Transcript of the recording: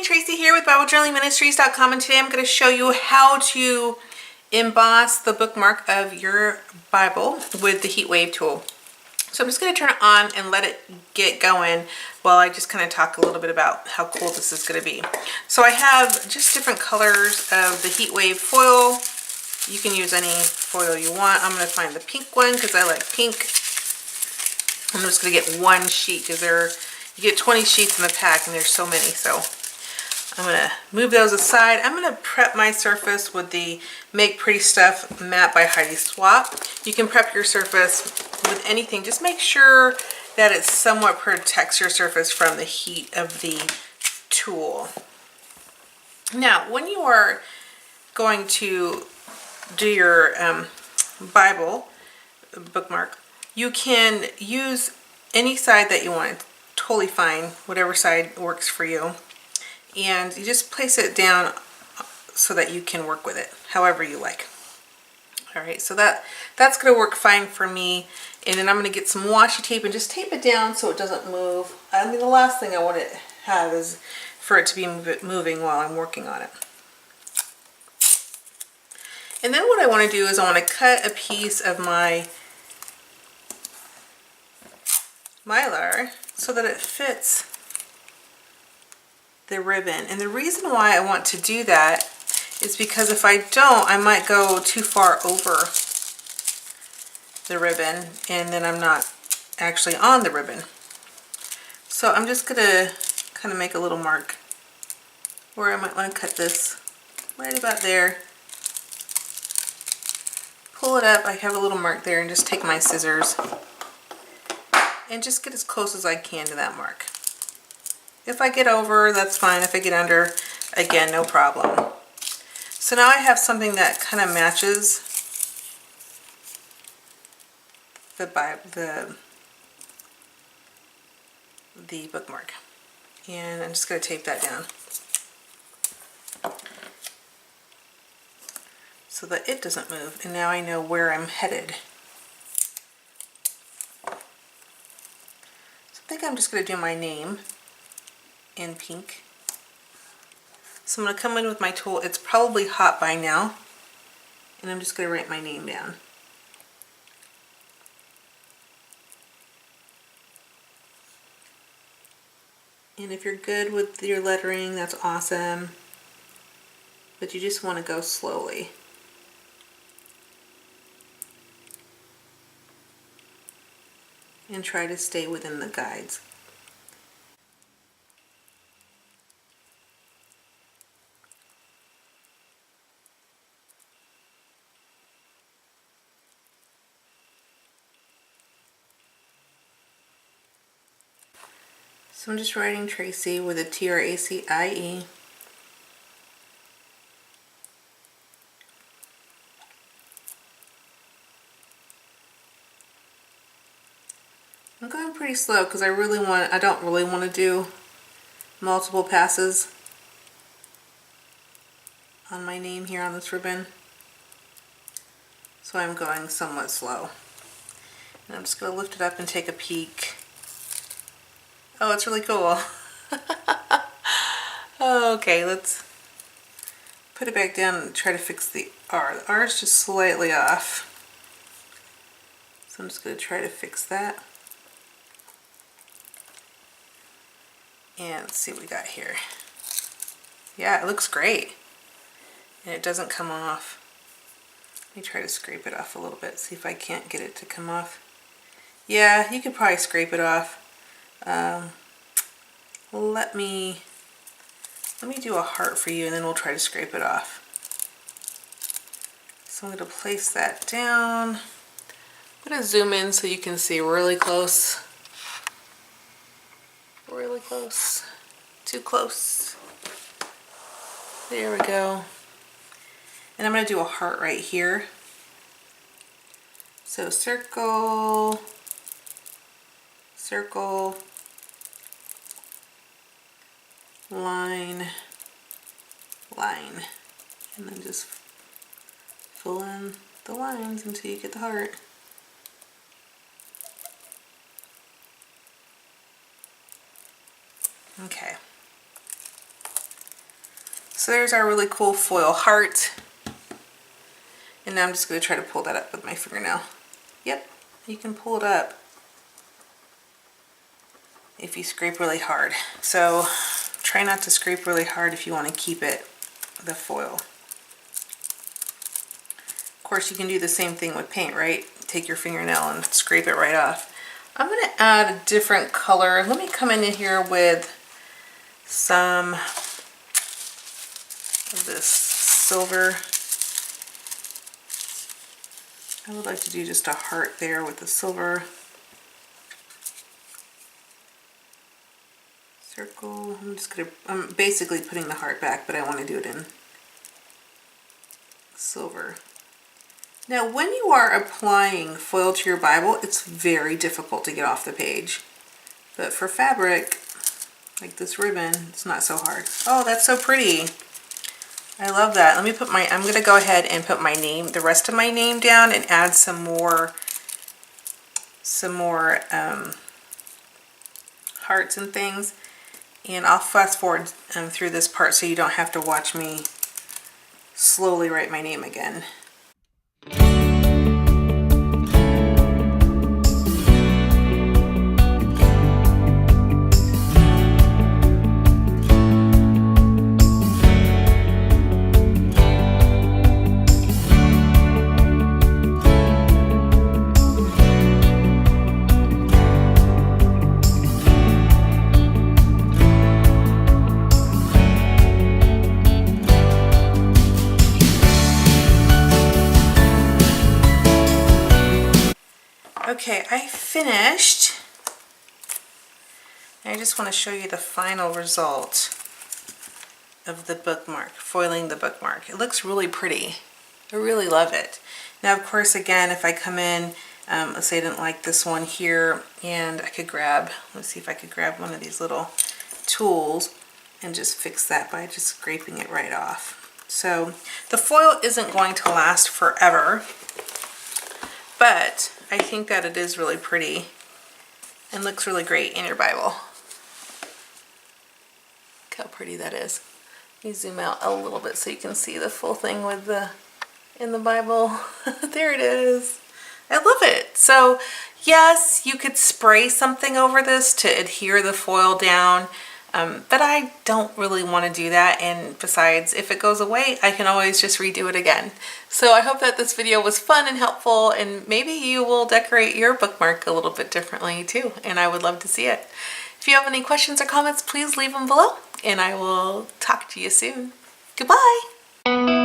Tracy here with BibleJournalingMinistries.com, and today I'm going to show you how to emboss the bookmark of your Bible with the heat wave tool. So I'm just going to turn it on and let it get going while I just kind of talk a little bit about how cool this is going to be. So I have just different colors of the heat wave foil. You can use any foil you want. I'm going to find the pink one because I like pink. I'm just going to get one sheet because you get 20 sheets in the pack and there's so many. So I'm going to move those aside. I'm going to prep my surface with the Make Pretty Stuff Matte by Heidi Swap. You can prep your surface with anything. Just make sure that it somewhat protects your surface from the heat of the tool. Now, when you are going to do your Bible bookmark, you can use any side that you want. It's totally fine, whatever side works for you. And you just place it down so that you can work with it however you like. Alright, so that's going to work fine for me. And then I'm going to get some washi tape and just tape it down so it doesn't move. I mean, the last thing I want to have is for it to be moving while I'm working on it. And then what I want to do is I want to cut a piece of my Mylar so that it fits the ribbon. And the reason why I want to do that is because if I don't, I might go too far over the ribbon and then I'm not actually on the ribbon. So I'm just going to kind of make a little mark where I might want to cut this right about there. Pull it up, I have a little mark there, and just take my scissors and just get as close as I can to that mark. If I get over, that's fine. If I get under, again, no problem. So now I have something that kind of matches the bookmark. And I'm just going to tape that down so that it doesn't move. And now I know where I'm headed. So I think I'm just going to do my name in pink. So I'm going to come in with my tool. It's probably hot by now. And I'm just going to write my name down. And if you're good with your lettering, that's awesome. But you just want to go slowly. And try to stay within the guides. So I'm just writing Tracy with a T-R-A-C-I-E. I'm going pretty slow because I don't really want to do multiple passes on my name here on this ribbon. So I'm going somewhat slow. And I'm just going to lift it up and take a peek. Oh, it's really cool. Okay, let's put it back down and try to fix the R. The R is just slightly off. So I'm just going to try to fix that. And let's see what we got here. Yeah, it looks great. And it doesn't come off. Let me try to scrape it off a little bit, see if I can't get it to come off. Yeah, you could probably scrape it off. Let me do a heart for you and then we'll try to scrape it off. So I'm going to place that down. I'm going to zoom in so you can see really close. Really close. Too close. There we go. And I'm going to do a heart right here. So circle, circle, line, line, and then just fill in the lines until you get the heart. Okay. So there's our really cool foil heart. And now I'm just going to try to pull that up with my fingernail. Yep, you can pull it up if you scrape really hard. So try not to scrape really hard if you want to keep it, the foil. Of course, you can do the same thing with paint, right? Take your fingernail and scrape it right off. I'm going to add a different color. Let me come in here with some of this silver. I would like to do just a heart there with the silver. Circle. I'm basically putting the heart back, but I want to do it in silver. Now, when you are applying foil to your Bible, it's very difficult to get off the page. But for fabric, like this ribbon, it's not so hard. Oh, that's so pretty. I love that. Let me put I'm going to go ahead and put my name, the rest of my name down, and add some more hearts and things. And I'll fast forward through this part so you don't have to watch me slowly write my name again. Okay, I finished. I just want to show you the final result of the bookmark, foiling the bookmark. It looks really pretty. I really love it. Now, of course, again, if I come in, let's say I didn't like this one here, and I could grab, let's see if I could grab one of these little tools and just fix that by just scraping it right off. So the foil isn't going to last forever, but I think that it is really pretty and looks really great in your Bible. Look how pretty that is. Let me zoom out a little bit so you can see the full thing with in the Bible. There it is. I love it. So yes, you could spray something over this to adhere the foil down, but I don't really want to do that, and besides, if it goes away, I can always just redo it again. So I hope that this video was fun and helpful, and maybe you will decorate your bookmark a little bit differently too, and I would love to see it. If you have any questions or comments, please leave them below, and I will talk to you soon. Goodbye!